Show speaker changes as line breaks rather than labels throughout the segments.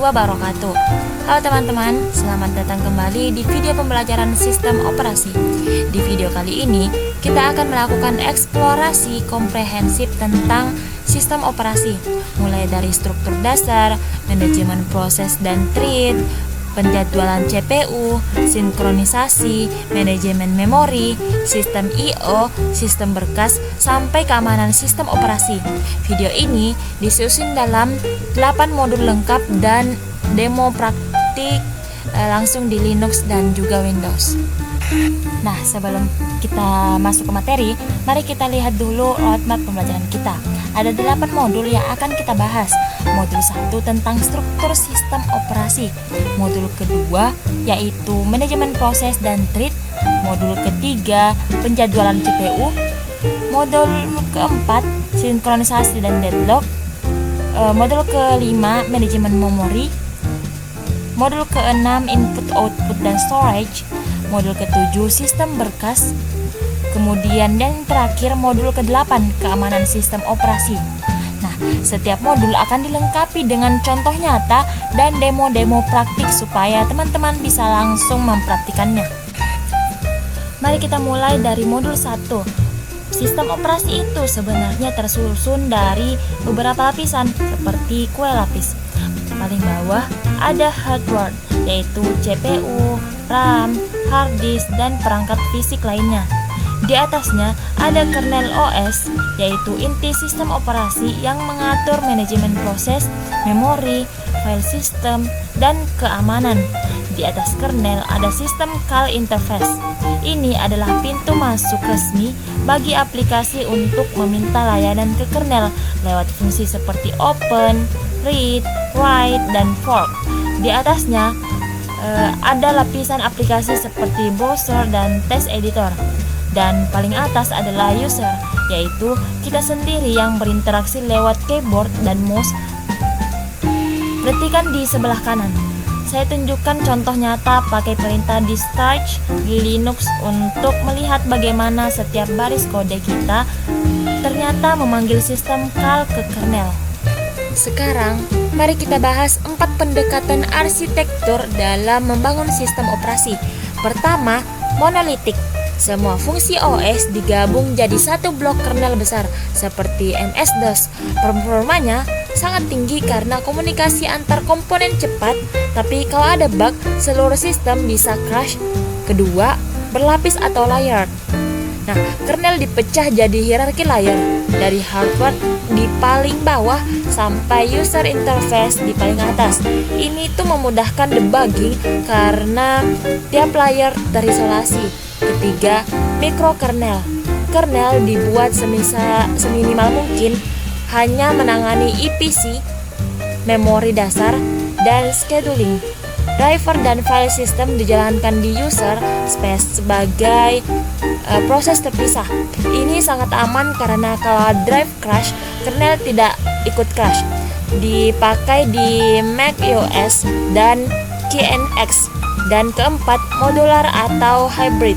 wabarakatuh. Halo teman-teman, selamat datang kembali di video pembelajaran sistem operasi. Di video kali ini, kita akan melakukan eksplorasi komprehensif tentang sistem operasi, mulai dari struktur dasar, manajemen proses dan thread, penjadwalan CPU, sinkronisasi, manajemen memori, sistem I/O, sistem berkas, sampai keamanan sistem operasi. Video ini disusun dalam 8 modul lengkap dan demo praktik langsung di Linux dan juga Windows. Nah, sebelum kita masuk ke materi, mari kita lihat dulu roadmap pembelajaran kita. Ada 8 modul yang akan kita bahas. Modul 1 tentang struktur sistem operasi. Modul kedua yaitu manajemen proses dan thread. Modul ketiga penjadwalan CPU. Modul keempat sinkronisasi dan deadlock. Modul kelima manajemen memori. Modul keenam input output dan storage. Modul ke-7 sistem berkas. Kemudian yang terakhir modul ke-8 keamanan sistem operasi. Nah, setiap modul akan dilengkapi dengan contoh nyata dan demo-demo praktik supaya teman-teman bisa langsung mempraktikannya. Mari kita mulai dari modul 1. Sistem operasi itu sebenarnya tersusun dari beberapa lapisan seperti kue lapis. Paling bawah ada hardware, yaitu CPU, RAM, hard disk, dan perangkat fisik lainnya. Di atasnya ada kernel OS, yaitu inti sistem operasi yang mengatur manajemen proses, memori, file system, dan keamanan. Di atas kernel ada sistem call interface. Ini adalah pintu masuk resmi bagi aplikasi untuk meminta layanan ke kernel lewat fungsi seperti open, read, write, dan fork. Di atasnya ada lapisan aplikasi seperti browser dan text editor. Dan paling atas adalah user, yaitu kita sendiri yang berinteraksi lewat keyboard dan mouse. Perhatikan di sebelah kanan. Saya tunjukkan contoh nyata pakai perintah discharge di Linux untuk melihat bagaimana setiap baris kode kita ternyata memanggil sistem call ke kernel. Sekarang, mari kita bahas 4 pendekatan arsitektur dalam membangun sistem operasi. Pertama, monolitik. Semua fungsi OS digabung jadi satu blok kernel besar seperti MS-DOS. Performanya sangat tinggi karena komunikasi antar komponen cepat, tapi kalau ada bug, seluruh sistem bisa crash. Kedua, berlapis atau layered. Nah, kernel dipecah jadi hierarki layer dari hardware di paling bawah sampai user interface di paling atas. Ini tuh memudahkan debugging karena tiap layer terisolasi. Ketiga, mikrokernel. Kernel dibuat seminimal mungkin, hanya menangani EPC, memori dasar, dan scheduling. Driver dan file system dijalankan di user space sebagai proses terpisah. Ini sangat aman karena kalau drive crash, kernel tidak ikut crash. Dipakai di Mac OS dan KNX. Dan keempat, modular atau hybrid.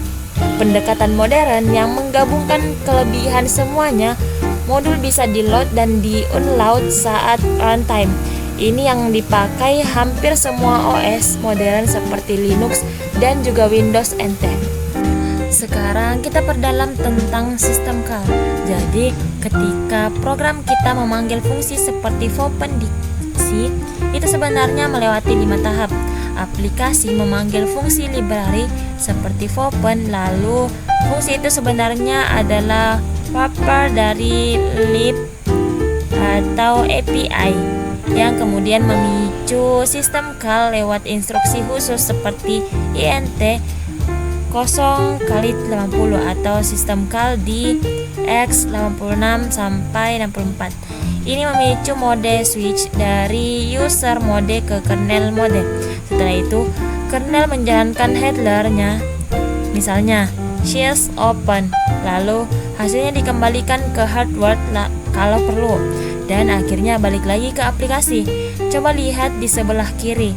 Pendekatan modern yang menggabungkan kelebihan semuanya. Modul bisa di-load dan di-unload saat runtime. Ini yang dipakai hampir semua OS modern seperti Linux dan juga Windows NT. Sekarang kita perdalam tentang sistem call. Jadi, ketika program kita memanggil fungsi seperti open di C, itu sebenarnya melewati 5 tahap. Aplikasi memanggil fungsi library seperti open, lalu fungsi itu sebenarnya adalah wrapper dari lib atau API yang kemudian memicu sistem call lewat instruksi khusus seperti int 0x80 atau sistem call di x86 sampai 64. Ini memicu mode switch dari user mode ke kernel mode. Setelah itu, kernel menjalankan handlernya, misalnya shields open, lalu hasilnya dikembalikan ke hardware kalau perlu, dan akhirnya balik lagi ke aplikasi. Coba lihat di sebelah kiri.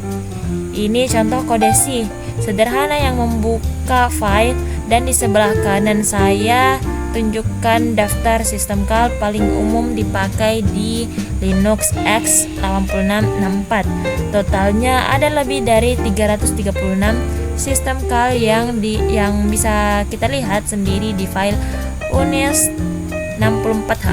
Ini contoh kode C sederhana yang membuka file, dan di sebelah kanan saya tunjukkan daftar sistem call paling umum dipakai di Linux x8664. Totalnya ada lebih dari 336 sistem call yang bisa kita lihat sendiri di file UNIX 64H.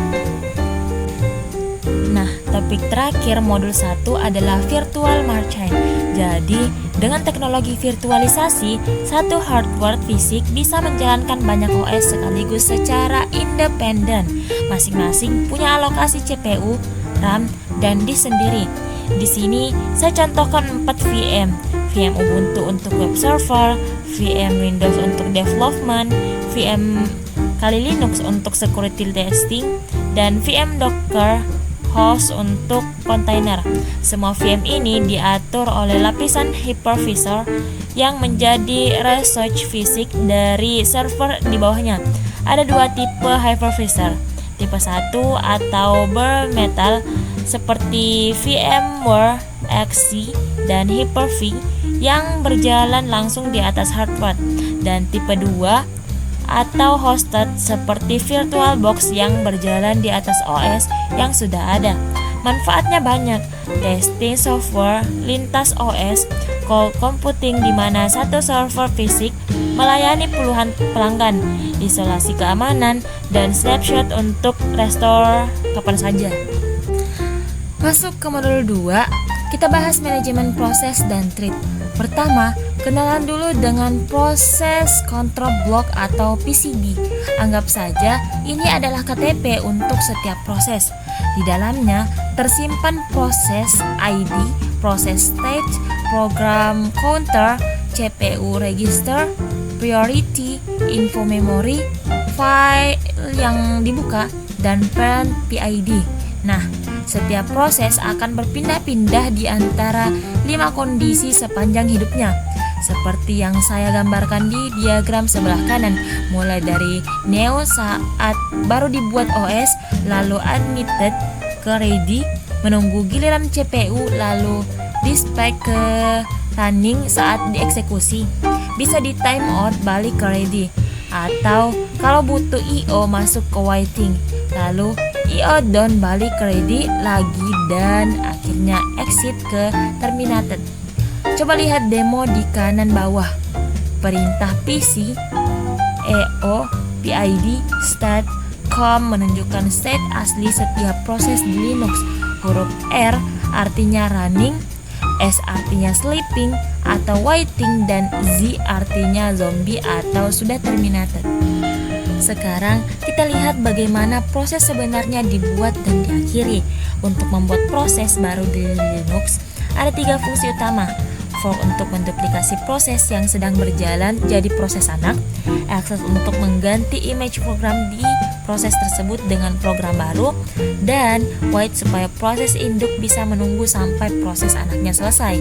Nah, topik terakhir modul 1 adalah virtual machine. Jadi, dengan teknologi virtualisasi, satu hardware fisik bisa menjalankan banyak OS sekaligus secara independen. Masing-masing punya alokasi CPU, RAM, dan disk sendiri. Di sini saya contohkan 4 VM. VM Ubuntu untuk web server, VM Windows untuk development, VM Kali Linux untuk security testing, dan VM Docker host untuk kontainer. Semua VM ini diatur oleh lapisan hypervisor yang menjadi research fisik dari server di bawahnya. Ada dua tipe hypervisor, tipe 1 atau bare metal seperti VMware XC dan Hyper-V yang berjalan langsung di atas hardware, dan tipe 2 atau hosted seperti VirtualBox yang berjalan di atas OS yang sudah ada. Manfaatnya banyak: testing software, lintas OS, cloud computing di mana satu server fisik melayani puluhan pelanggan, isolasi keamanan, dan snapshot untuk restore kapan saja. Masuk ke modul 2, kita bahas manajemen proses dan thread. Pertama, kenalan dulu dengan proses control block atau PCB. Anggap saja ini adalah KTP untuk setiap proses. Di dalamnya tersimpan proses ID, proses state, program counter, CPU register, priority, info memory, file yang dibuka, dan parent PID. Nah, setiap proses akan berpindah-pindah di antara 5 kondisi sepanjang hidupnya, seperti yang saya gambarkan di diagram sebelah kanan, mulai dari neo saat baru dibuat OS, lalu admitted ke ready, menunggu giliran CPU, lalu dispatch ke running saat dieksekusi, bisa di timeout balik ke ready, atau kalau butuh IO masuk ke waiting, lalu IO down balik ke ready lagi, dan akhirnya exit ke terminated. Coba lihat demo di kanan bawah. Perintah PC EO PID state com menunjukkan state asli setiap proses di Linux. Huruf R artinya running, S artinya sleeping atau waiting, dan Z artinya zombie atau sudah terminated. Sekarang kita lihat bagaimana proses sebenarnya dibuat dan diakhiri. Untuk membuat proses baru di Linux ada 3 fungsi utama. Fork untuk menduplikasi proses yang sedang berjalan jadi proses anak, access untuk mengganti image program di proses tersebut dengan program baru, dan wait supaya proses induk bisa menunggu sampai proses anaknya selesai.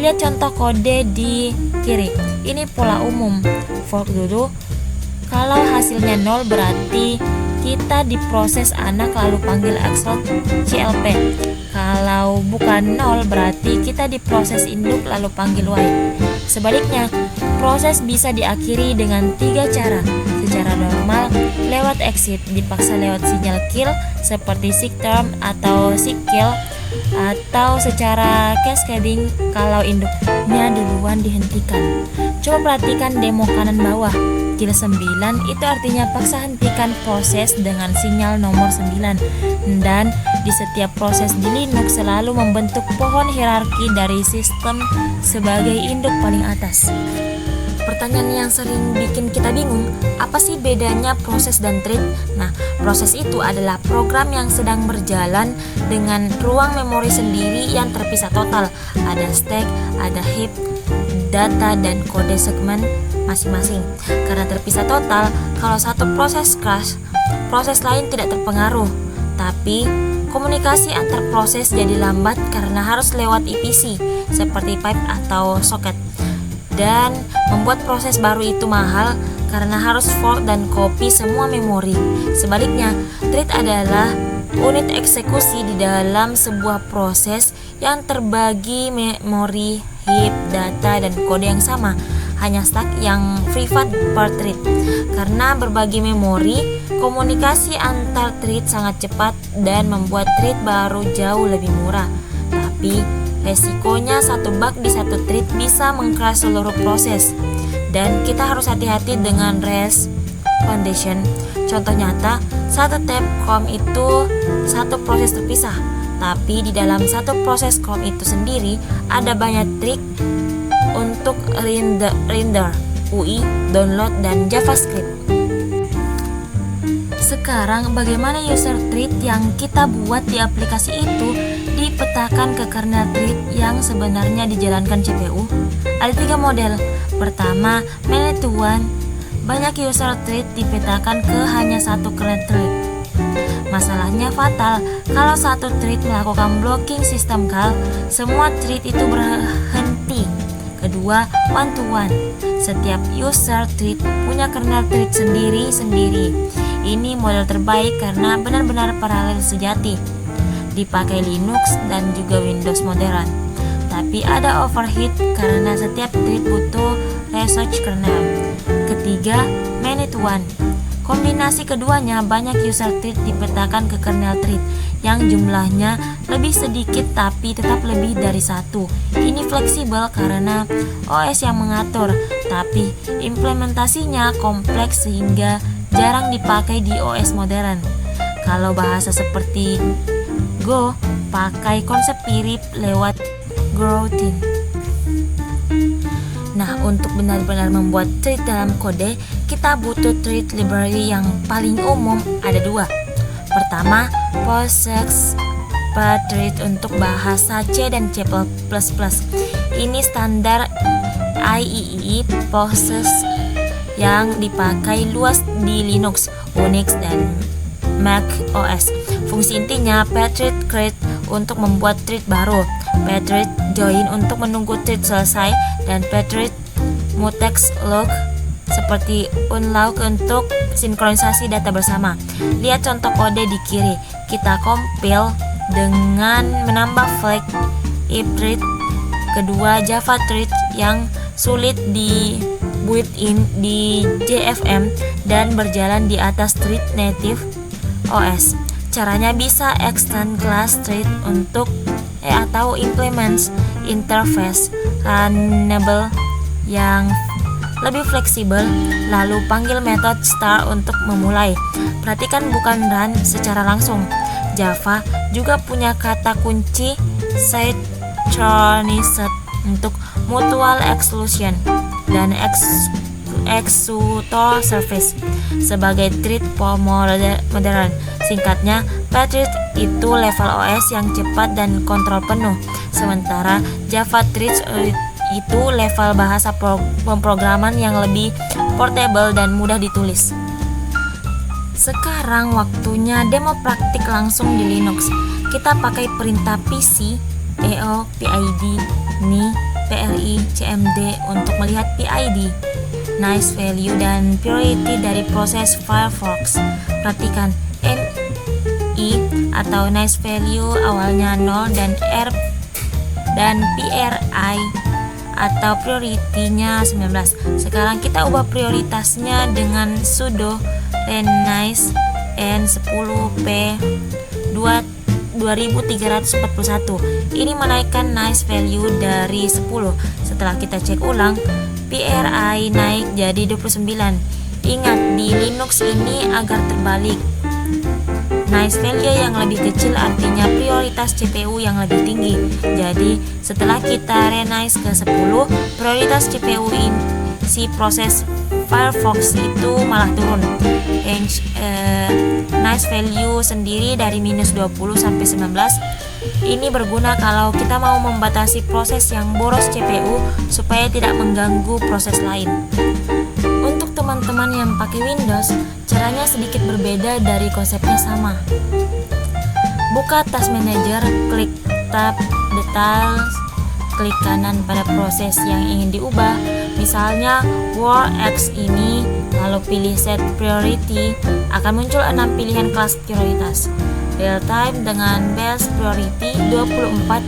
Lihat contoh kode di kiri. Ini pola umum. Fork dulu. Kalau hasilnya 0 berarti kita diproses anak lalu panggil execute CLP. Kalau bukan 0 berarti kita diproses induk lalu panggil while. Sebaliknya, proses bisa diakhiri dengan 3 cara. Secara normal lewat exit, dipaksa lewat sinyal kill seperti seek term atau seek kill, atau secara cascading kalau induknya duluan dihentikan. Coba perhatikan demo kanan bawah. Kill 9 itu artinya paksa hentikan proses dengan sinyal nomor 9, dan di setiap proses di Linux selalu membentuk pohon hierarki dari sistem sebagai induk paling atas. Pertanyaan yang sering bikin kita bingung, apa sih bedanya proses dan thread? Nah, proses itu adalah program yang sedang berjalan dengan ruang memori sendiri yang terpisah total. Ada stack, ada heap, data, dan kode segmen masing-masing. Karena terpisah total, kalau satu proses crash, proses lain tidak terpengaruh. Tapi komunikasi antar proses jadi lambat karena harus lewat EPC seperti pipe atau socket, dan membuat proses baru itu mahal karena harus fork dan copy semua memori. Sebaliknya, thread adalah unit eksekusi di dalam sebuah proses yang terbagi memori, heap, data, dan kode yang sama. hanya stack yang privat per thread. Karena berbagi memori, komunikasi antar thread sangat cepat dan membuat thread baru jauh lebih murah. Tapi resikonya satu bug di satu thread bisa meng-crash seluruh proses. Dan kita harus hati-hati dengan REST Foundation. Contoh nyata, satu tab Chrome itu satu proses terpisah, tapi di dalam satu proses Chrome itu sendiri ada banyak trik untuk render, UI, download, dan JavaScript. Sekarang bagaimana user thread yang kita buat di aplikasi itu dipetakan ke kernel thread yang sebenarnya dijalankan CPU? Ada 3 model. Pertama, many to one. Banyak user thread dipetakan ke hanya satu kernel thread. Masalahnya fatal, kalau satu thread melakukan blocking sistem call, semua thread itu berhenti. Kedua, one to one. Setiap user thread punya kernel thread sendiri-sendiri. Ini model terbaik karena benar-benar paralel sejati. Dipakai Linux dan juga Windows modern. Tapi ada overheat karena setiap thread butuh research kernel. Ketiga, many to one. Kombinasi keduanya, banyak user thread dipetakan ke kernel thread yang jumlahnya lebih sedikit tapi tetap lebih dari satu. Ini fleksibel karena OS yang mengatur, tapi implementasinya kompleks sehingga jarang dipakai di OS modern. Kalau bahasa seperti Go, pakai konsep mirip lewat coroutine. Nah, untuk benar-benar membuat thread dalam kode, kita butuh thread library yang paling umum, ada 2. Pertama, POSIX thread untuk bahasa C dan C++. Ini standar IEEE POSIX yang dipakai luas di Linux, Unix, dan Mac OS. Fungsi intinya pthread create untuk membuat thread baru, pthread join untuk menunggu thread selesai, dan pthread mutex log seperti unlock untuk sinkronisasi data bersama. Lihat contoh kode di kiri. Kita compile dengan menambah flag if thread. Kedua, Java thread yang sulit di built-in di JVM dan berjalan di atas thread native OS. Caranya bisa extend class thread untuk atau implements interface runnable yang lebih fleksibel, lalu panggil metode start untuk memulai. Perhatikan bukan run secara langsung. Java juga punya kata kunci synchronized untuk mutual exclusion dan executor service sebagai thread modern. Singkatnya, pthread itu level OS yang cepat dan kontrol penuh, sementara Java thread itu level bahasa pemrograman yang lebih portable dan mudah ditulis. Sekarang waktunya demo praktik langsung di Linux. Kita pakai perintah PC, EO, PID, NI, PRI, CMD untuk melihat PID, nice value, dan priority dari proses Firefox. Perhatikan, NI atau nice value awalnya 0 dan PRI atau priority-nya 19. Sekarang kita ubah prioritasnya dengan sudo renice n10p 2341. Ini menaikkan nice value dari 10. Setelah kita cek ulang, PRI naik jadi 29. Ingat, di Linux ini agar terbalik. Nice value yang lebih kecil artinya prioritas CPU yang lebih tinggi. Jadi setelah kita renice ke 10, prioritas CPU si proses Firefox itu malah turun. Nice value sendiri dari minus 20 sampai 19. Ini berguna kalau kita mau membatasi proses yang boros CPU supaya tidak mengganggu proses lain. Untuk teman-teman yang pakai Windows, caranya sedikit berbeda dari konsepnya sama. Buka Task Manager, klik tab Details, klik kanan pada proses yang ingin diubah, misalnya WarX ini, lalu pilih Set Priority. Akan muncul 6 pilihan kelas prioritas. Real Time dengan Best Priority 24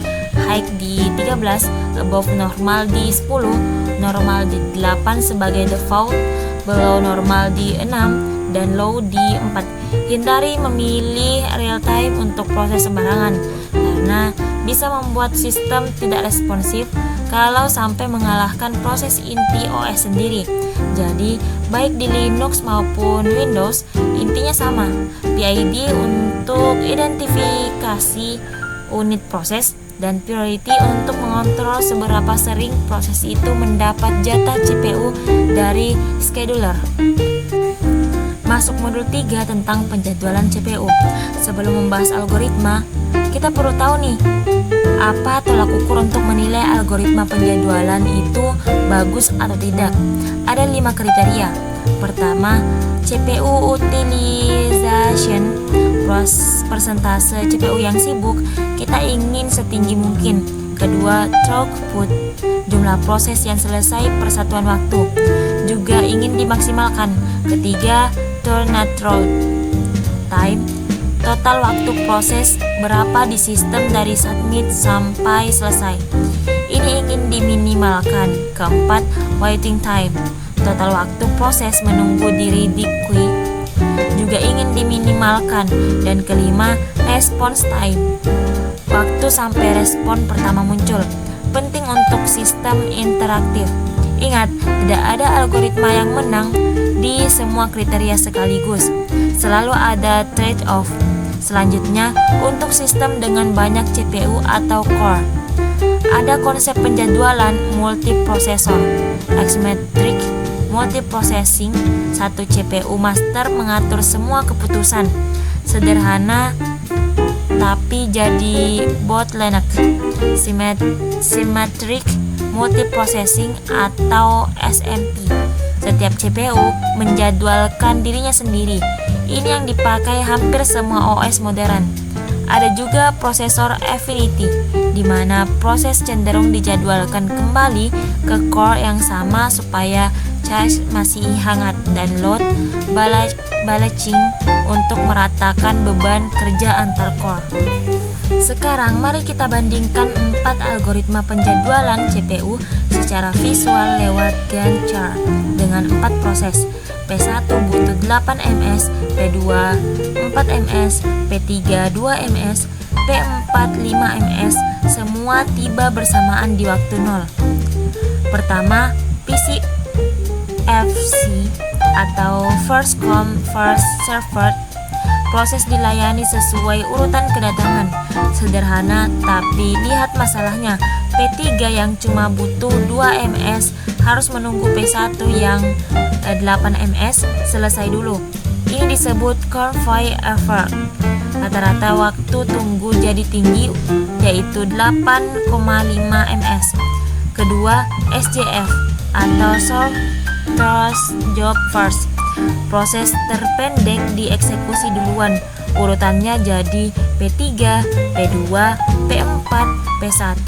high di 13, above normal di 10, normal di 8 sebagai default, below normal di 6, dan low di 4. Hindari memilih real time untuk proses sembarangan karena bisa membuat sistem tidak responsif kalau sampai mengalahkan proses inti OS sendiri. Jadi, baik di Linux maupun Windows, intinya sama. PID untuk identifikasi unit proses dan priority untuk mengontrol seberapa sering proses itu mendapat jatah CPU dari scheduler. Masuk modul 3 tentang penjadwalan CPU. Sebelum membahas algoritma, kita perlu tahu nih, apa tolak ukur untuk menilai algoritma penjadwalan itu bagus atau tidak. Ada 5 kriteria. Pertama, CPU utilization, persentase CPU yang sibuk kita ingin setinggi mungkin. Kedua, throughput, jumlah proses yang selesai per satuan waktu, juga ingin dimaksimalkan. Ketiga, turnaround time, total waktu proses berapa di sistem dari submit sampai selesai. Ini ingin diminimalkan. Keempat, waiting time, total waktu proses menunggu di ready queue, juga ingin diminimalkan. Dan kelima, response time, waktu sampai respon pertama muncul. Penting untuk sistem interaktif. Ingat, tidak ada algoritma yang menang di semua kriteria sekaligus. Selalu ada trade-off. Selanjutnya, untuk sistem dengan banyak CPU atau core, ada konsep penjadwalan multiprosesor, asymmetric multiprocessing. Satu CPU master mengatur semua keputusan. Sederhana tapi jadi bottleneck. Symmetric multiprocessing atau SMP. Setiap CPU menjadwalkan dirinya sendiri. Ini yang dipakai hampir semua OS modern. Ada juga prosesor affinity, di mana proses cenderung dijadwalkan kembali ke core yang sama supaya charge masih hangat, dan load balancing untuk meratakan beban kerja antar core. Sekarang mari kita bandingkan 4 algoritma penjadwalan CPU secara visual lewat Gantt chart dengan 4 proses. P1 butuh 8 ms, P2 4 ms, P3 2 ms, P4 5 ms, semua tiba bersamaan di waktu 0. Pertama, PCFC atau first come first served. Proses dilayani sesuai urutan kedatangan. Sederhana, tapi lihat masalahnya. P3 yang cuma butuh 2 ms harus menunggu P1 yang 8 ms selesai dulu. Ini disebut convoy effort. Rata-rata waktu tunggu jadi tinggi, yaitu 8,5 ms. Kedua, SJF atau Solve First Job First. Proses terpendek dieksekusi duluan. Urutannya jadi P3, P2, P4, P1.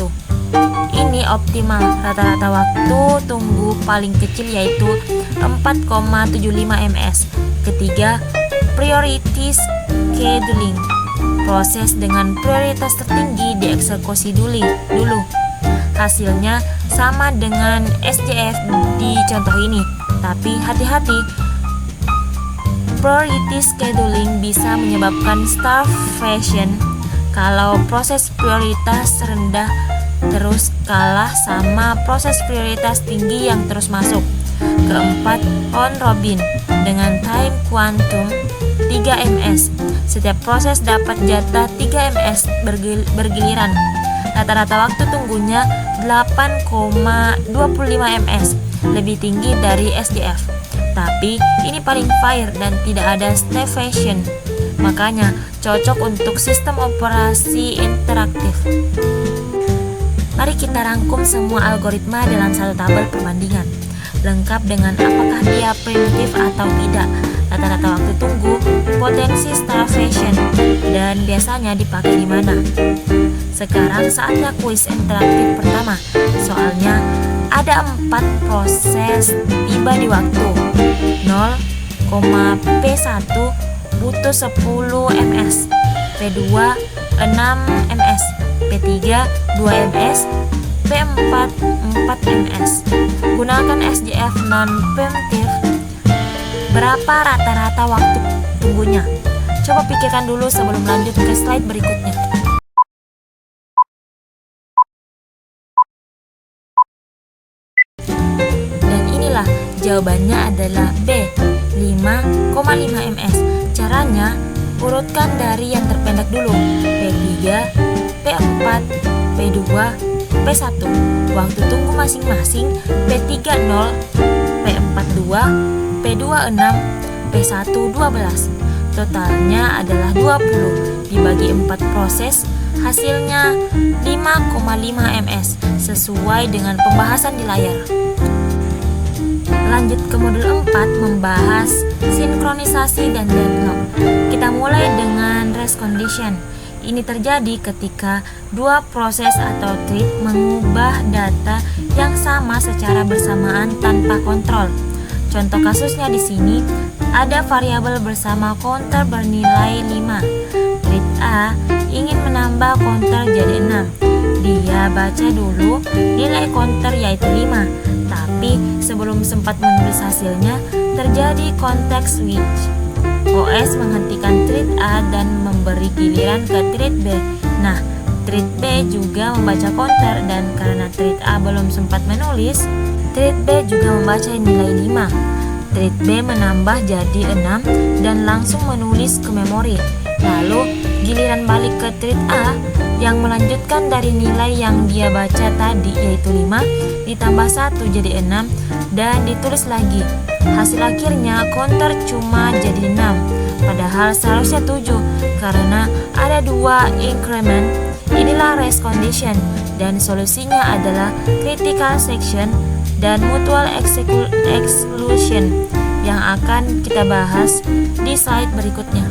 Ini optimal. Rata-rata waktu tunggu paling kecil yaitu 4,75 ms. Ketiga, priority scheduling. Proses dengan prioritas tertinggi dieksekusi dulu. Hasilnya sama dengan SJF di contoh ini, tapi hati-hati. Priority scheduling bisa menyebabkan starvation kalau proses prioritas rendah terus kalah sama proses prioritas tinggi yang terus masuk. Keempat, on robin dengan time quantum 3 ms. Setiap proses dapat jatah 3 ms bergiliran. Rata-rata waktu tunggunya 8,25 ms, lebih tinggi dari SJF. Tapi ini paling fair dan tidak ada starvation. Makanya cocok untuk sistem operasi interaktif. Mari kita rangkum semua algoritma dalam satu tabel perbandingan, lengkap dengan apakah dia primitif atau tidak, rata-rata waktu tunggu, potensi starvation, dan biasanya dipakai di mana. Sekarang saatnya kuis interaktif pertama. Soalnya ada 4 proses tiba di waktu 0, P1 butuh 10 ms, P2 6 ms, P3 2 ms, P4 4 ms. Gunakan SJF non-preemptif. Berapa rata-rata waktu tunggunya? Coba pikirkan dulu sebelum lanjut ke slide berikutnya. Dan inilah jawabannya adalah B, 5,5 ms. Caranya, urutkan dari yang terpendek dulu, P3, P4, P2, P1. Waktu tunggu masing-masing P3 0, P4 2, P2 6, P1 12. Totalnya adalah 20 dibagi 4 proses, hasilnya 5,5 ms sesuai dengan pembahasan di layar. Lanjut ke modul 4 membahas sinkronisasi dan deadlock. Kita mulai dengan race condition. Ini terjadi ketika dua proses atau thread mengubah data yang sama secara bersamaan tanpa kontrol. Contoh kasusnya di sini ada variabel bersama counter bernilai 5. Thread A ingin menambah counter jadi 6. Dia baca dulu nilai counter yaitu 5. Tapi sebelum sempat menulis hasilnya, terjadi context switch. OS menghentikan thread A dan memberi giliran ke thread B. Nah, thread B juga membaca counter dan karena thread A belum sempat menulis, thread B juga membaca nilai 5. Thread B menambah jadi 6 dan langsung menulis ke memori. Lalu giliran balik ke thread A yang melanjutkan dari nilai yang dia baca tadi yaitu 5 ditambah 1 jadi 6 dan ditulis lagi. Hasil akhirnya counter cuma jadi 6 padahal seharusnya 7 karena ada 2 increment. Inilah race condition dan solusinya adalah critical section dan mutual exclusion yang akan kita bahas di slide berikutnya.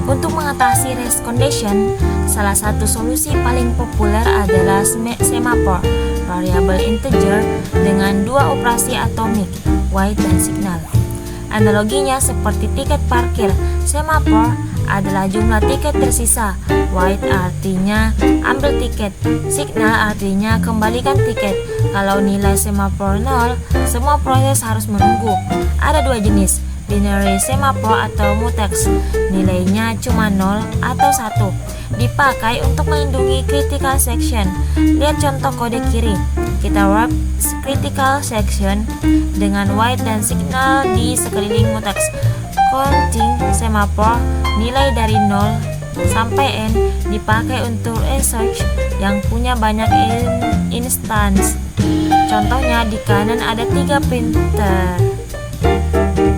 Untuk mengatasi race condition, salah satu solusi paling populer adalah semaphore, variabel integer dengan dua operasi atomik, white dan signal. Analoginya seperti tiket parkir, semaphore adalah jumlah tiket tersisa, white artinya ambil tiket, signal artinya kembalikan tiket. Kalau nilai semaphore 0, semua proses harus menunggu. Ada dua jenis, binary semaphore atau mutex, nilainya cuma 0 atau 1, dipakai untuk melindungi critical section. Lihat contoh kode kiri. Kita wrap critical section dengan white dan signal di sekeliling mutex. Counting semaphore, nilai dari 0 sampai n dipakai untuk research yang punya banyak instance. Contohnya di kanan ada 3 printer.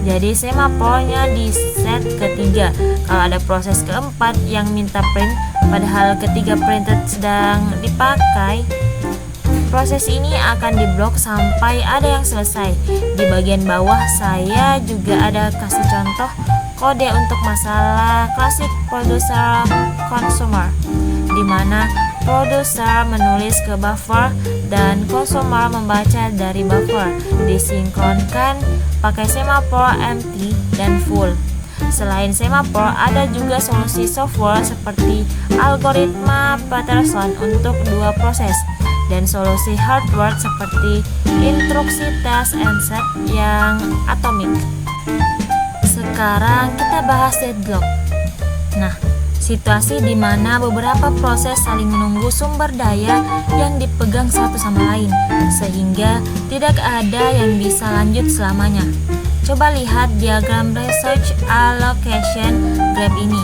Jadi semaphore-nya di set ketiga. Kalau ada proses keempat yang minta print padahal ketiga printer sedang dipakai, proses ini akan diblok sampai ada yang selesai. Di bagian bawah saya juga ada kasih contoh kode untuk masalah klasik producer consumer, di mana producer menulis ke buffer dan consumer membaca dari buffer, disinkronkan pakai semaphore empty dan full. Selain semaphore, ada juga solusi software seperti algoritma Patterson untuk dua proses dan solusi hardware seperti instruksi test and set yang atomik. Sekarang kita bahas deadlock. Nah, situasi di mana beberapa proses saling menunggu sumber daya yang dipegang satu sama lain, sehingga tidak ada yang bisa lanjut selamanya. Coba lihat diagram research allocation graph ini.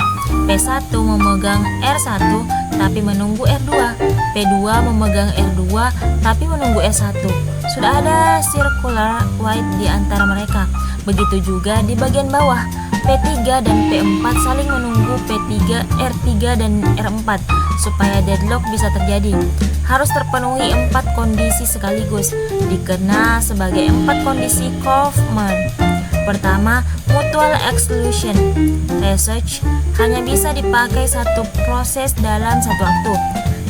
P1 memegang R1 tapi menunggu R2, P2 memegang R2 tapi menunggu S1. Sudah ada circular white di antara mereka. Begitu juga di bagian bawah, P3 dan P4 saling menunggu P3, R3 dan R4 supaya deadlock bisa terjadi. Harus terpenuhi 4 kondisi sekaligus, dikenal sebagai 4 kondisi Kaufman. Pertama, mutual exclusion. Research hanya bisa dipakai satu proses dalam satu waktu.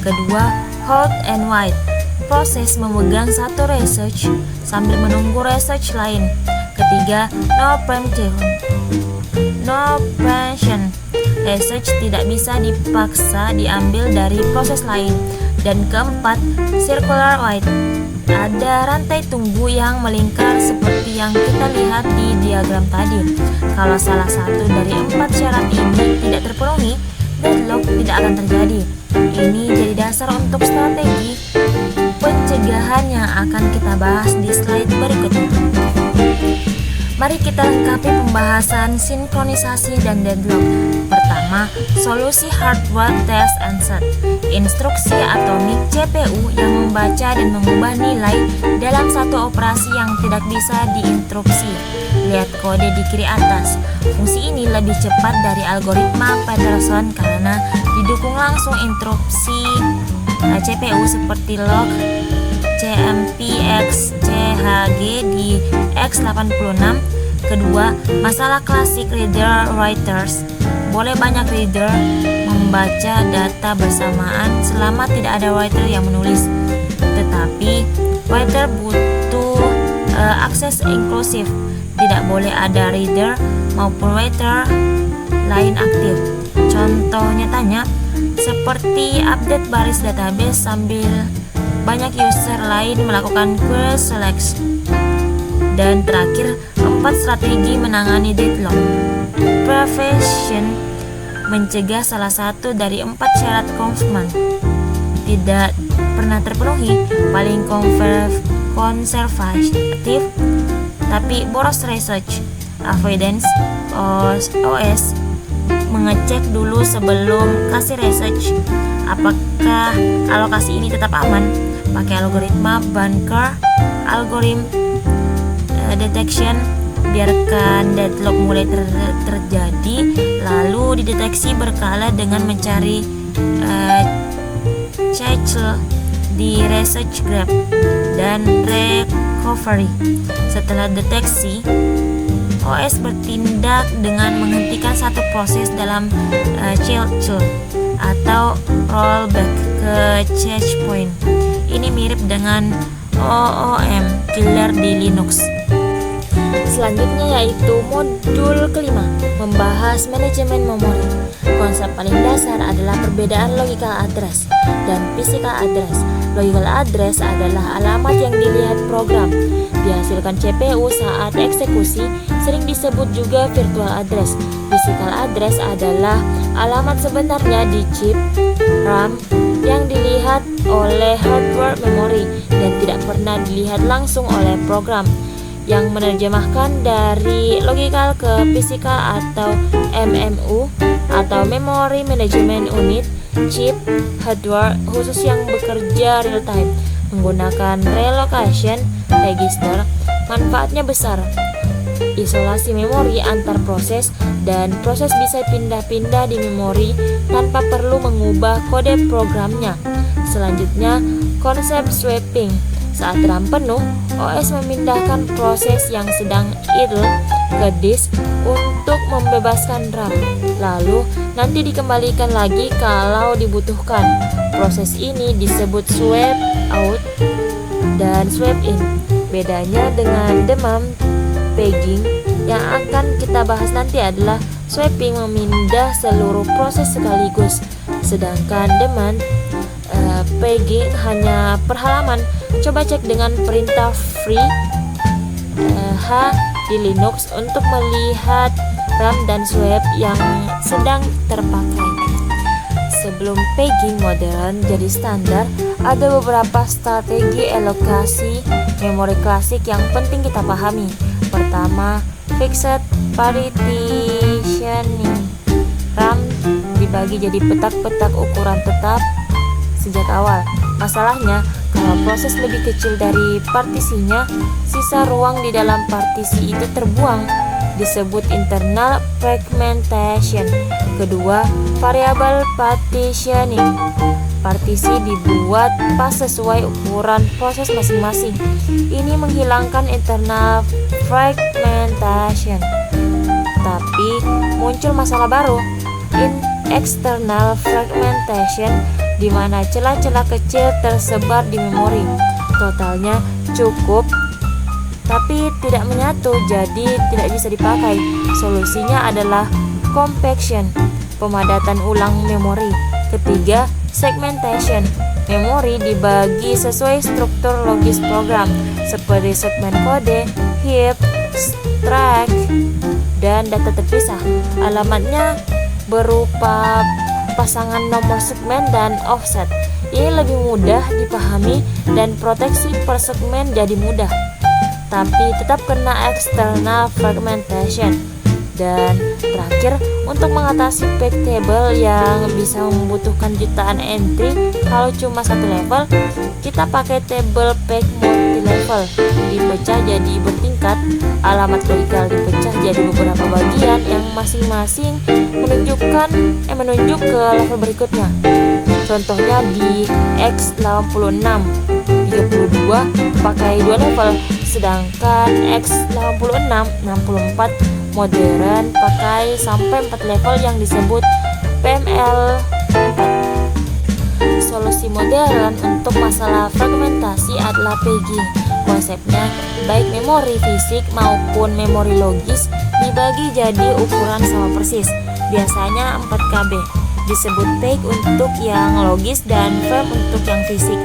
Kedua, hold and wait. Proses memegang satu research sambil menunggu research lain. Ketiga, no preemption. research tidak bisa dipaksa diambil dari proses lain. Dan keempat, circular wide. Ada rantai tunggu yang melingkar seperti yang kita lihat di diagram tadi. Kalau salah satu dari 4 syarat ini tidak terpenuhi, deadlock tidak akan terjadi. Ini jadi dasar untuk strategi pencegahan yang akan kita bahas di slide berikutnya. Mari kita lengkapi pembahasan sinkronisasi dan deadlock. Pertama, solusi hardware test and set. Instruksi atomik CPU yang membaca dan mengubah nilai dalam satu operasi yang tidak bisa diinstruksi. Lihat kode di kiri atas. Fungsi ini lebih cepat dari algoritma Peterson karena didukung langsung instruksi CPU seperti log CMP XCHG di X86. Kedua, masalah klasik reader-writers. Boleh banyak reader membaca data bersamaan selama tidak ada writer yang menulis. Tetapi, writer butuh akses inklusif. Tidak boleh ada reader maupun writer lain aktif. Contoh nyatanya, seperti update baris database sambil banyak user lain melakukan query select. Dan terakhir, 4 strategi menangani deadlock. Prevention mencegah salah satu dari 4 syarat Kaufman tidak pernah terpenuhi, paling konservatif tapi boros research. Avoidance OS mengecek dulu sebelum kasih research apakah alokasi ini tetap aman. Pakai algoritma bunker algorithm detection, biarkan deadlock mulai terjadi lalu dideteksi berkala dengan mencari cache di research graph dan recovery. Setelah deteksi, OS bertindak dengan menghentikan satu proses dalam child atau rollback ke cache point. Ini mirip dengan OOM killer di Linux. Selanjutnya yaitu modul kelima, membahas manajemen memori. Konsep paling dasar adalah perbedaan logical address dan physical address. Logical address adalah alamat yang dilihat program dihasilkan CPU saat eksekusi, sering disebut juga virtual address. Physical address adalah alamat sebenarnya di chip RAM yang dilihat oleh hardware memori dan tidak pernah dilihat langsung oleh program. Yang menerjemahkan dari logical ke physical atau MMU atau Memory Management Unit, chip hardware khusus yang bekerja real time menggunakan relocation register. Manfaatnya besar, isolasi memori antar proses, dan proses bisa pindah-pindah di memori tanpa perlu mengubah kode programnya. Selanjutnya, konsep swapping. Saat RAM penuh, OS memindahkan proses yang sedang idle ke disk untuk membebaskan RAM. Lalu nanti dikembalikan lagi kalau dibutuhkan. Proses ini disebut swap out dan swap in. Bedanya dengan demam pegging yang akan kita bahas nanti adalah swapping memindah seluruh proses sekaligus, sedangkan demand pegging hanya per halaman. Coba cek dengan perintah free h di Linux untuk melihat RAM dan swap yang sedang terpakai. Sebelum pegging modern jadi standar, ada beberapa strategi alokasi memori klasik yang penting kita pahami. Pertama, fixed partitioning. RAM dibagi jadi petak-petak ukuran tetap sejak awal. Masalahnya, kalau proses lebih kecil dari partisinya, sisa ruang di dalam partisi itu terbuang, disebut internal fragmentation. Kedua, variable partitioning. Partisi dibuat pas sesuai ukuran proses masing-masing. Ini menghilangkan internal fragmentation. Tapi muncul masalah baru, external fragmentation, di mana celah-celah kecil tersebar di memori. Totalnya cukup tapi tidak menyatu, jadi tidak bisa dipakai. Solusinya adalah compaction. pemadatan ulang memori. Ketiga, segmentation. Memori dibagi sesuai struktur logis program seperti segmen kode, heap, stack, dan data terpisah. Alamatnya berupa pasangan nomor segmen dan offset. Ini lebih mudah dipahami dan proteksi per segmen jadi mudah, tapi tetap kena external fragmentation. Dan terakhir, untuk mengatasi page table yang bisa membutuhkan jutaan entry kalau cuma satu level, kita pakai table page multi-level, dipecah jadi bertingkat. Alamat logikal dipecah jadi beberapa bagian yang masing-masing menunjuk ke level berikutnya. Contohnya di X86 32 pakai 2 level, sedangkan X86 64 modern pakai sampai 4 level yang disebut PML 4. Solusi modern untuk masalah fragmentasi adalah pegging. Konsepnya, baik memori fisik maupun memori logis dibagi jadi ukuran sama persis, biasanya 4 KB. Disebut peg untuk yang logis dan frame untuk yang fisik.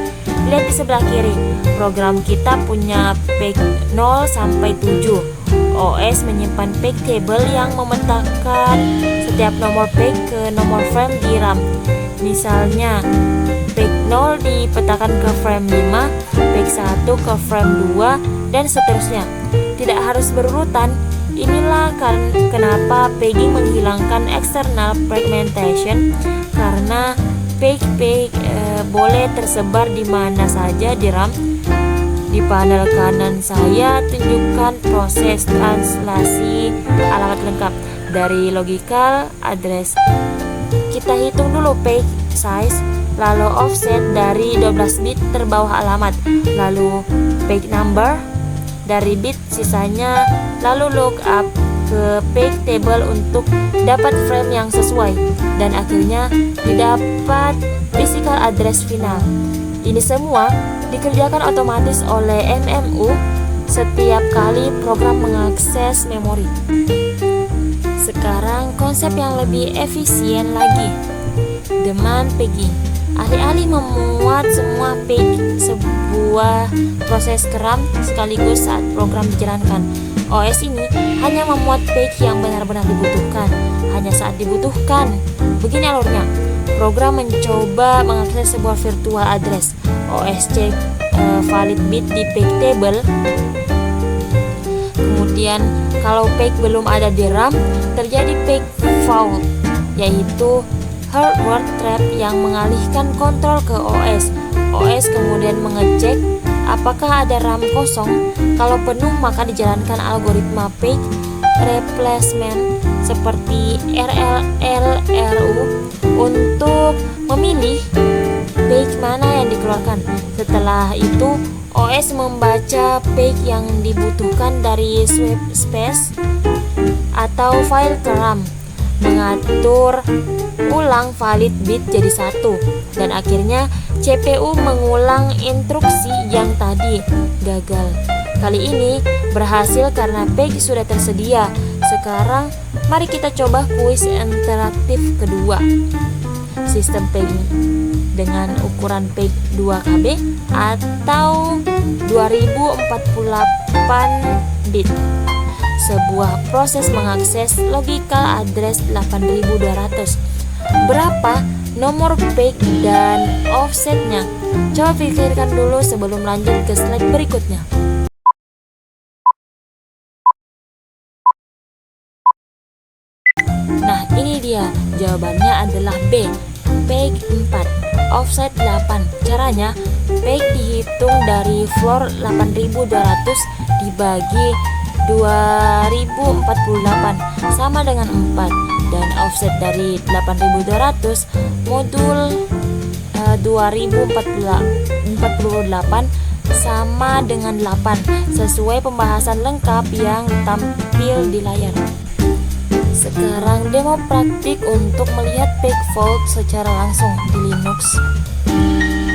Lihat di sebelah kiri, program kita punya peg 0 sampai 7. OS menyimpan peg table yang memetakan setiap nomor peg ke nomor frame di RAM. Misalnya, peg 0 dipetakan ke frame 5, peg 1 ke frame 2, dan seterusnya. Tidak harus berurutan. Inilah kenapa pegging menghilangkan external fragmentation, karena peg boleh tersebar di mana saja di RAM. Di panel kanan saya tunjukkan proses translasi alamat lengkap dari logical address. Kita hitung dulu page size, lalu offset dari 12 bit terbawah alamat, lalu page number dari bit sisanya, lalu lookup ke page table untuk dapat frame yang sesuai, dan akhirnya didapat physical address final. Ini semua dikerjakan otomatis oleh MMU setiap kali program mengakses memori. Sekarang konsep yang lebih efisien lagi, demand pegging. Alih-alih memuat semua page sebuah proses ke RAM sekaligus saat program dijalankan, OS ini hanya memuat page yang benar-benar dibutuhkan, hanya saat dibutuhkan. Begini alurnya. Program mencoba mengakses sebuah virtual address. OS cek valid bit di page table. Kemudian kalau page belum ada di RAM, terjadi page fault, yaitu hardware trap yang mengalihkan kontrol ke OS. OS kemudian mengecek apakah ada RAM kosong. Kalau penuh, maka dijalankan algoritma page replacement seperti RLLRU untuk memilih page mana yang dikeluarkan. Setelah itu, OS membaca page yang dibutuhkan dari swap space atau file ke RAM, mengatur ulang valid bit jadi 1, dan akhirnya CPU mengulang instruksi yang tadi gagal. Kali ini berhasil karena page sudah tersedia. Sekarang mari kita coba kuis interaktif kedua. Sistem pegging dengan ukuran page 2 KB atau 2048 bit. Sebuah proses mengakses logical address 8200. Berapa nomor page dan offsetnya? Coba pikirkan dulu sebelum lanjut ke slide berikutnya. Nah, ini dia. Jawabannya adalah B, page 4, offset 8. Caranya, page dihitung dari floor 8200 dibagi 2048 sama dengan 4, dan offset dari 8200 modul 2048 sama dengan 8, sesuai pembahasan lengkap yang tampil di layar. Sekarang demo praktik untuk melihat page fault secara langsung di Linux.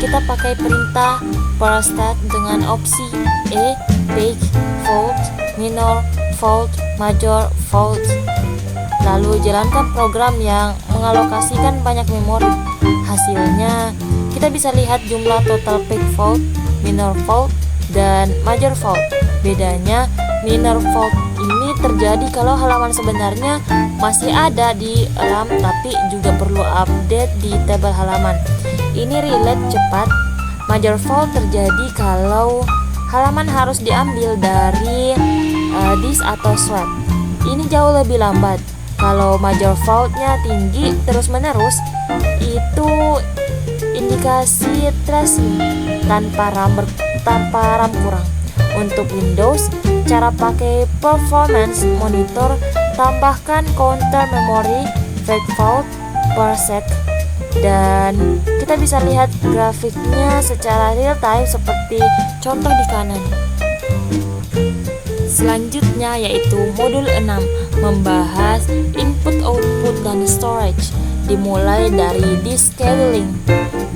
Kita pakai perintah perstat dengan opsi E, page fault, minor fault, major fault. lalu jalankan program yang mengalokasikan banyak memori. Hasilnya, kita bisa lihat jumlah total peak fault, minor fault, dan major fault. Bedanya, minor fault ini terjadi kalau halaman sebenarnya masih ada di RAM tapi juga perlu update di tabel halaman. Ini relate cepat. Major fault terjadi kalau halaman harus diambil dari disk atau swap. Ini jauh lebih lambat. Kalau major faultnya tinggi terus-menerus, itu indikasi tracing tanpa RAM kurang. Untuk Windows, cara pakai performance monitor, tambahkan counter memory fake fault per sec, dan kita bisa lihat grafiknya secara real time seperti contoh di kanan. Selanjutnya yaitu modul 6, membahas input, output, dan storage. Dimulai dari disk scheduling.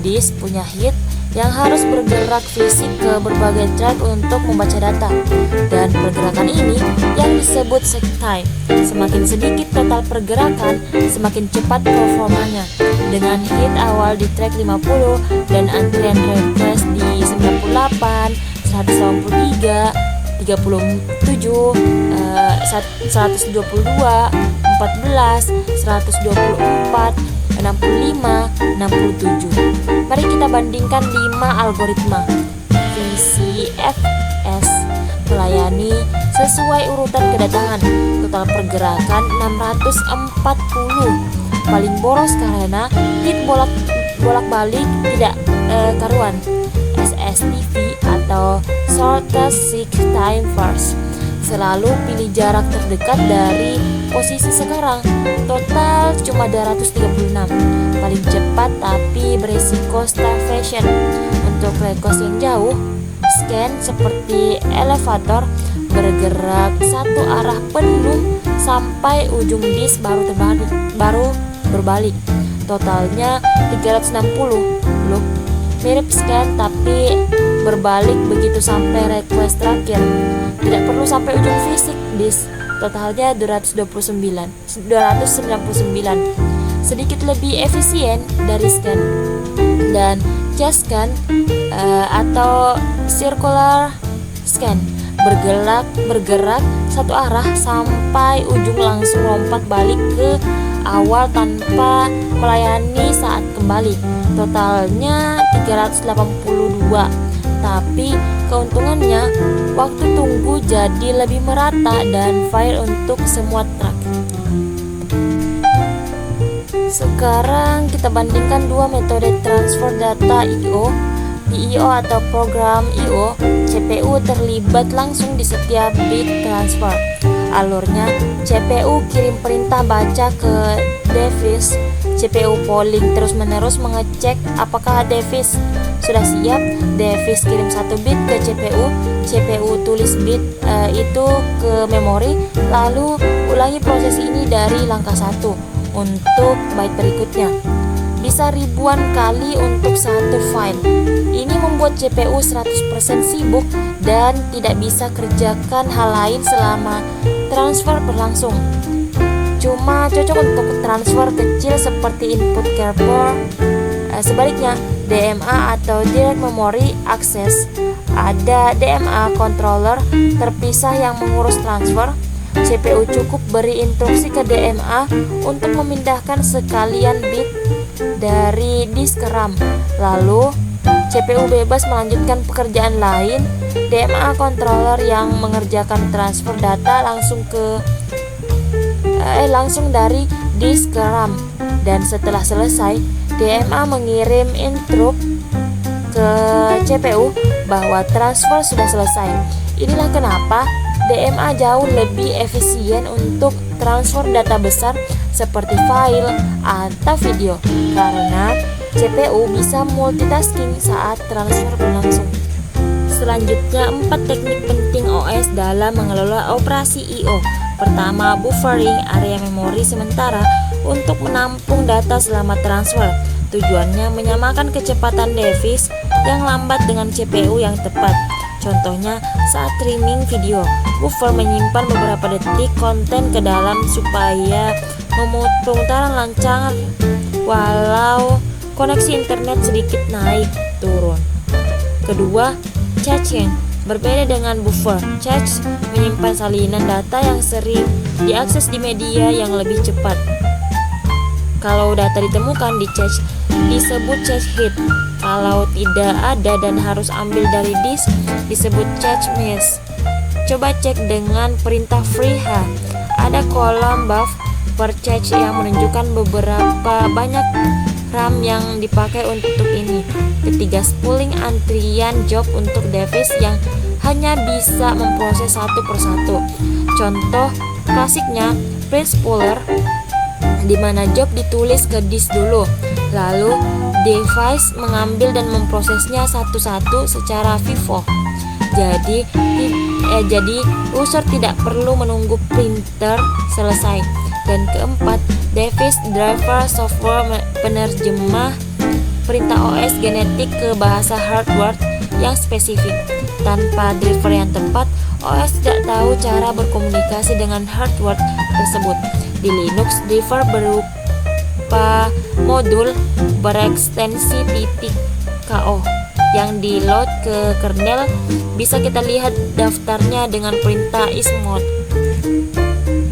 Disk punya head yang harus bergerak fisik ke berbagai track untuk membaca data, dan pergerakan ini yang disebut cycle time. Semakin sedikit total pergerakan, semakin cepat performanya. Dengan hit awal di track 50 dan antrian request di 98, 183, 37, 122, 14, 124, 65, 67. Mari kita bandingkan 5 algoritma. VCFS melayani sesuai urutan kedatangan. Total pergerakan 640. Paling boros karena hit bolak-balik tidak karuan. SSTV atau shortest seek time first. Selalu pilih jarak terdekat dari posisi sekarang. Total cuma 236. Paling cepat tapi beresiko starvation. Untuk request yang jauh, scan seperti elevator, bergerak satu arah penuh sampai ujung disk baru berbalik. Totalnya 360. Loh, mirip scan tapi berbalik begitu sampai request terakhir. Tidak perlu sampai ujung fisik disk. Totalnya 299. Sedikit lebih efisien dari scan. Dan just scan atau circular scan, bergerak satu arah sampai ujung langsung lompat balik ke awal tanpa melayani saat kembali. Totalnya 382. Tapi keuntungannya, waktu tunggu jadi lebih merata dan file untuk semua track. Sekarang kita bandingkan dua metode transfer data I/O. Di I/O atau program I/O, CPU terlibat langsung di setiap bit transfer. Alurnya, CPU kirim perintah baca ke device, CPU polling terus-menerus mengecek apakah device sudah siap. Device kirim satu bit ke CPU, CPU tulis bit itu ke memori, lalu ulangi proses ini dari langkah 1 untuk byte berikutnya. Bisa ribuan kali untuk satu file. Ini membuat CPU 100% sibuk dan tidak bisa kerjakan hal lain selama transfer berlangsung. Cuma cocok untuk transfer kecil seperti input keyboard. Sebaliknya, DMA atau Direct Memory Access, ada DMA controller terpisah yang mengurus transfer. CPU cukup beri instruksi ke DMA untuk memindahkan sekalian bit dari disk ke RAM. Lalu CPU bebas melanjutkan pekerjaan lain. DMA controller yang mengerjakan transfer data langsung dari disk ke RAM. Dan setelah selesai, DMA mengirim instruksi ke CPU bahwa transfer sudah selesai. Inilah kenapa DMA jauh lebih efisien untuk transfer data besar seperti file atau video, karena CPU bisa multitasking saat transfer berlangsung. Selanjutnya, 4 teknik penting OS dalam mengelola operasi I/O. Pertama, buffering area memori sementara untuk menampung data selama transfer. Tujuannya menyamakan kecepatan device yang lambat dengan CPU yang tepat. Contohnya saat streaming video, buffer menyimpan beberapa detik konten ke dalam supaya pemutaran lancar walau koneksi internet sedikit naik turun. Kedua, caching. Berbeda dengan buffer, cache menyimpan salinan data yang sering diakses di media yang lebih cepat. Kalau data ditemukan di cache, disebut cache hit. Kalau tidak ada dan harus ambil dari disk, disebut cache miss. Coba cek dengan perintah freeh. Ada kolom buff per cache yang menunjukkan beberapa banyak RAM yang dipakai untuk ini. Ketiga, spooling antrian job untuk device yang hanya bisa memproses satu persatu. Contoh klasiknya print spooler, di mana job ditulis ke disk dulu, lalu device mengambil dan memprosesnya satu-satu secara FIFO. Jadi user tidak perlu menunggu printer selesai. Dan keempat, device driver software penerjemah perintah OS genetik ke bahasa hardware yang spesifik. Tanpa driver yang tepat, OS tidak tahu cara berkomunikasi dengan hardware tersebut. Di Linux, driver berupa modul berekstensi .ko yang di-load ke kernel. Bisa kita lihat daftarnya dengan perintah ismod.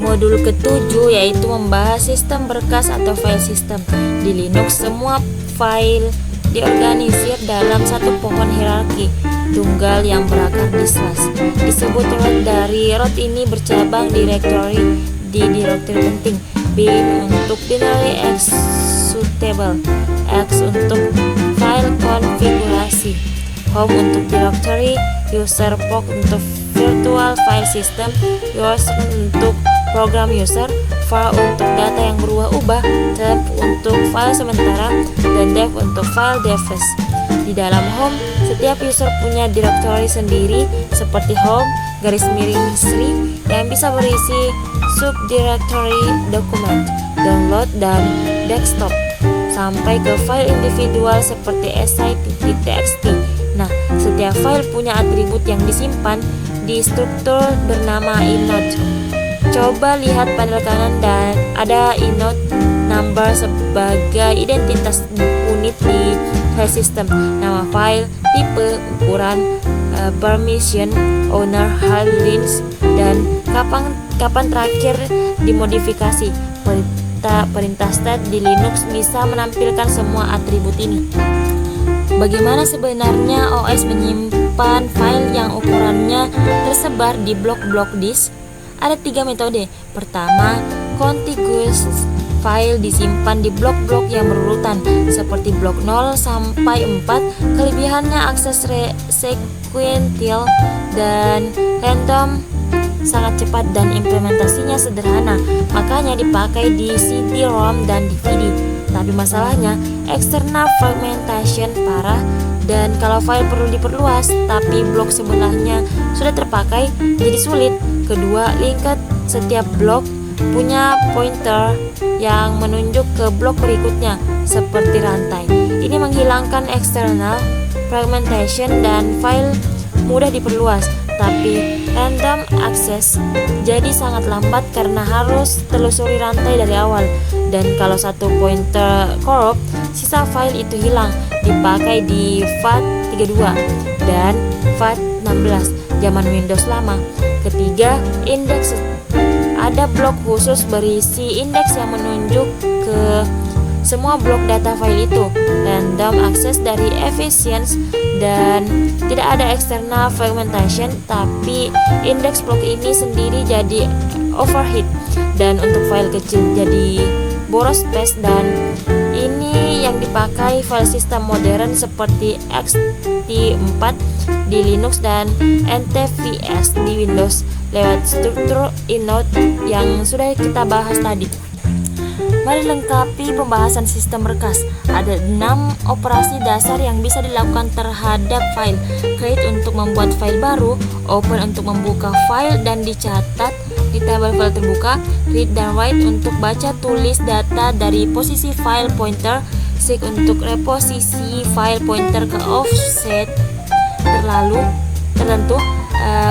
Modul ketujuh yaitu membahas sistem berkas atau file system. Di Linux, semua file diorganisir dalam satu pohon hierarki tunggal yang berakar di slash. Disebut root. Dari root ini bercabang directory di directory penting. Bin untuk binary executable, X untuk file konfigurasi, home untuk directory, user fork untuk virtual file system, yours untuk program user, file untuk data yang berubah-ubah, temp untuk file sementara, dan dev untuk file device. Di dalam home, setiap user punya directory sendiri seperti home _3 yang bisa berisi subdirectory dokumen, download, dan desktop, sampai ke file individual seperti si.txt. Nah, setiap file punya atribut yang disimpan di struktur bernama inode. Coba lihat panel kanan dan ada inode number sebagai identitas unit di file system, nama file, tipe, ukuran, permission, owner, hard links, dan kapan terakhir dimodifikasi. Perintah stat di Linux bisa menampilkan semua atribut ini. Bagaimana sebenarnya OS menyimpan file yang ukurannya tersebar di blok-blok disk? Ada 3 metode. Pertama, contiguous file disimpan di blok-blok yang berurutan seperti blok 0 sampai 4. Kelebihannya akses sequential dan random, sangat cepat, dan implementasinya sederhana. Makanya dipakai di CD-ROM dan DVD. Tapi masalahnya external fragmentation parah, dan kalau file perlu diperluas tapi blok sebelahnya sudah terpakai, jadi sulit. Kedua, linked setiap blok punya pointer yang menunjuk ke blok berikutnya seperti rantai. Ini menghilangkan external fragmentation dan file mudah diperluas. Tapi random access jadi sangat lambat karena harus telusuri rantai dari awal. Dan kalau satu pointer corrupt, sisa file itu hilang. Dipakai di FAT32 dan FAT16 zaman Windows lama. Ketiga, indeks. Ada blok khusus berisi indeks yang menunjuk ke semua blok data file itu. Random access dari efficiency dan tidak ada external fragmentation, tapi indeks blok ini sendiri jadi overheat, dan untuk file kecil jadi boros space. Dan ini yang dipakai file system modern seperti ext4 di Linux dan NTFS di Windows lewat struktur inode yang sudah kita bahas tadi. Mari lengkapi pembahasan sistem berkas. Ada 6 operasi dasar yang bisa dilakukan terhadap file. Create untuk membuat file baru, open untuk membuka file dan dicatat di tabel file terbuka, read dan write untuk baca tulis data dari posisi file pointer, seek untuk reposisi file pointer ke offset terlalu, tertentu,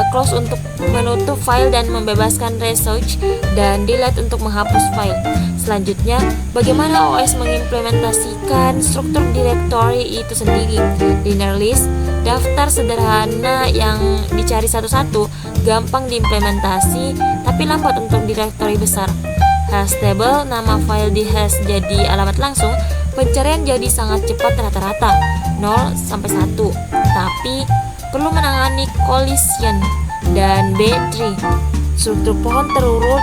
close untuk menutup file dan membebaskan research, dan delete untuk menghapus file. Selanjutnya, bagaimana OS mengimplementasikan struktur directory itu sendiri. Linear list, daftar sederhana yang dicari satu-satu, gampang diimplementasi tapi lambat untuk directory besar. Hash table, nama file di hash jadi alamat langsung, pencarian jadi sangat cepat rata-rata 0 sampai 1, tapi perlu menangani collision. Dan B-tree, struktur pohon terurut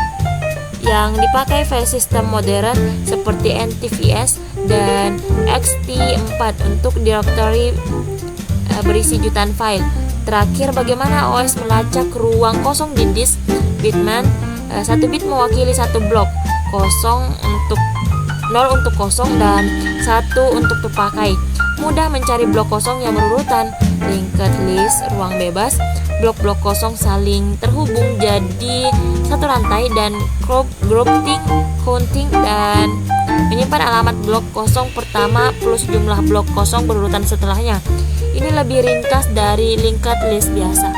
yang dipakai file sistem modern seperti NTFS dan XT4 untuk directory berisi jutaan file. Terakhir, bagaimana OS melacak ruang kosong di disk. Bitman, 1 bit mewakili 1 blok, 0 untuk kosong dan 1 untuk terpakai. Mudah mencari blok kosong yang berurutan. Linked list, ruang bebas, blok-blok kosong saling terhubung jadi satu rantai, dan grouping, counting, dan menyimpan alamat blok kosong pertama plus jumlah blok kosong berurutan setelahnya. Ini lebih ringkas dari linked list biasa.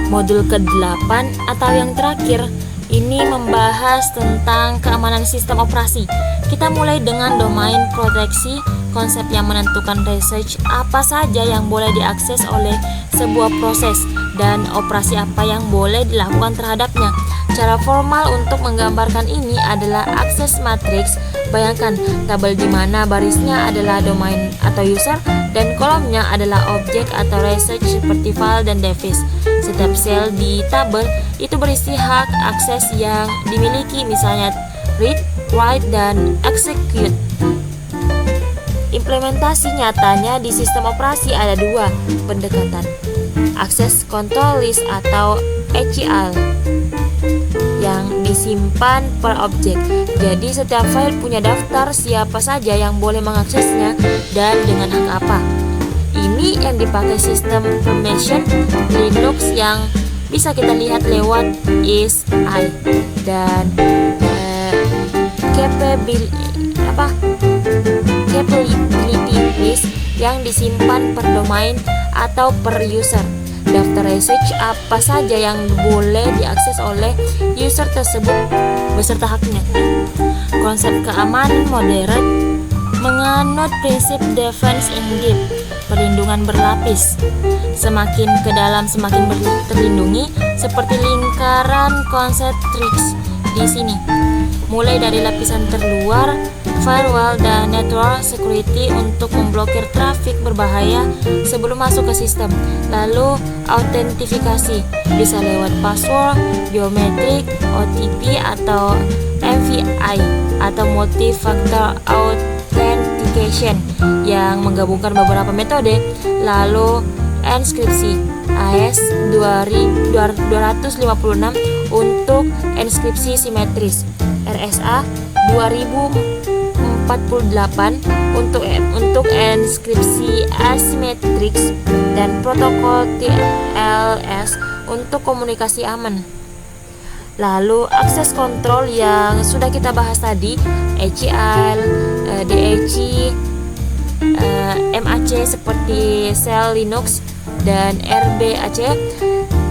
Modul ke-8 atau yang terakhir ini membahas tentang keamanan sistem operasi. Kita mulai dengan domain proteksi, konsep yang menentukan research apa saja yang boleh diakses oleh sebuah proses dan operasi apa yang boleh dilakukan terhadapnya. Cara formal untuk menggambarkan ini adalah access matrix. Bayangkan tabel di mana barisnya adalah domain atau user dan kolomnya adalah objek atau research seperti file dan device. Setiap sel di tabel itu berisi hak akses yang dimiliki, misalnya read, write, dan execute. Implementasi nyatanya di sistem operasi ada 2 pendekatan. Access Control List atau ACL yang disimpan per objek. Jadi setiap file punya daftar siapa saja yang boleh mengaksesnya dan dengan hak apa. Ini yang dipakai sistem permission Linux yang bisa kita lihat lewat is-i dan capability list yang disimpan per domain atau per user. Daftar research apa saja yang boleh diakses oleh user tersebut beserta haknya. Konsep keamanan modern menganut prinsip defense in deep, perlindungan berlapis. Semakin ke dalam semakin terlindungi, seperti lingkaran concentrix di sini. Mulai dari lapisan terluar, firewall dan network security untuk memblokir trafik berbahaya sebelum masuk ke sistem. Lalu autentifikasi bisa lewat password, biometrik, OTP atau MFI atau multi-factor authentication yang menggabungkan beberapa metode. Lalu enkripsi AES-256 untuk enkripsi simetris, RSA 2048 untuk enkripsi asimetris, dan protokol TLS untuk komunikasi aman. Lalu akses kontrol yang sudah kita bahas tadi, ACL, DAC, MAC seperti Shell Linux dan RBAC,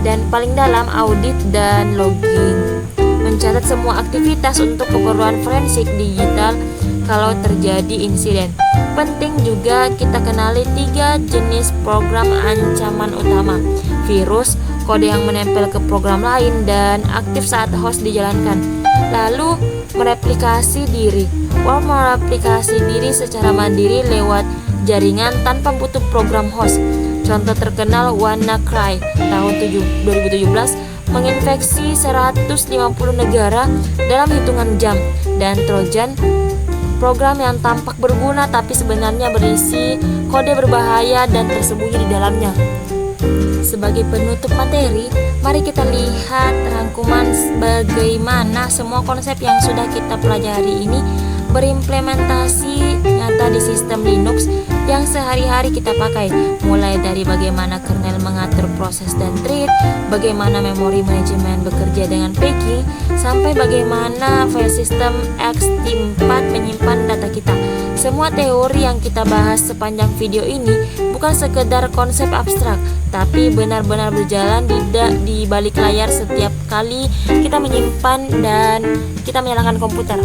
dan paling dalam audit dan logging, mencatat semua aktivitas untuk keperluan forensik digital kalau terjadi insiden. Penting juga kita kenali 3 jenis program ancaman utama: virus, kode yang menempel ke program lain, dan aktif saat host dijalankan. Lalu mereplikasi diri. Mereplikasi diri secara mandiri lewat jaringan tanpa butuh program host. Contoh terkenal WannaCry tahun 2017 menginfeksi 150 negara dalam hitungan jam, dan Trojan, program yang tampak berguna tapi sebenarnya berisi kode berbahaya dan tersembunyi di dalamnya. Sebagai penutup materi, mari kita lihat rangkuman bagaimana semua konsep yang sudah kita pelajari ini berimplementasi nyata di sistem Linux yang sehari-hari kita pakai, mulai dari bagaimana kernel mengatur proses dan thread, bagaimana memori manajemen bekerja dengan packing, sampai bagaimana file system ext4 menyimpan data kita. Semua teori yang kita bahas sepanjang video ini bukan sekedar konsep abstrak, tapi benar-benar berjalan di balik layar setiap kali kita menyimpan dan kita menyalakan komputer.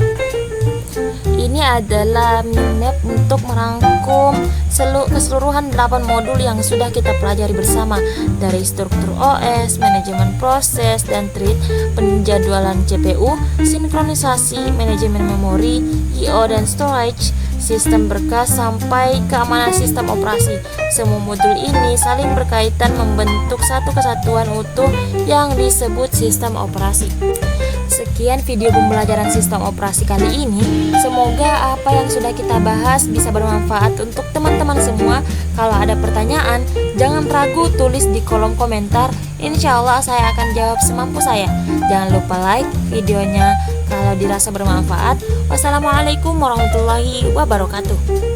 Ini adalah minimap untuk merangkum keseluruhan 8 modul yang sudah kita pelajari bersama, dari struktur OS, manajemen proses dan thread, penjadwalan CPU, sinkronisasi, manajemen memori, I/O dan storage, sistem berkas sampai keamanan sistem operasi. Semua modul ini saling berkaitan membentuk satu kesatuan utuh yang disebut sistem operasi. Sekian video pembelajaran sistem operasi kali ini. Semoga apa yang sudah kita bahas bisa bermanfaat untuk teman-teman semua. Kalau ada pertanyaan, jangan ragu tulis di kolom komentar. Insya Allah saya akan jawab semampu saya. Jangan lupa like videonya kalau dirasa bermanfaat. Wassalamualaikum warahmatullahi wabarakatuh.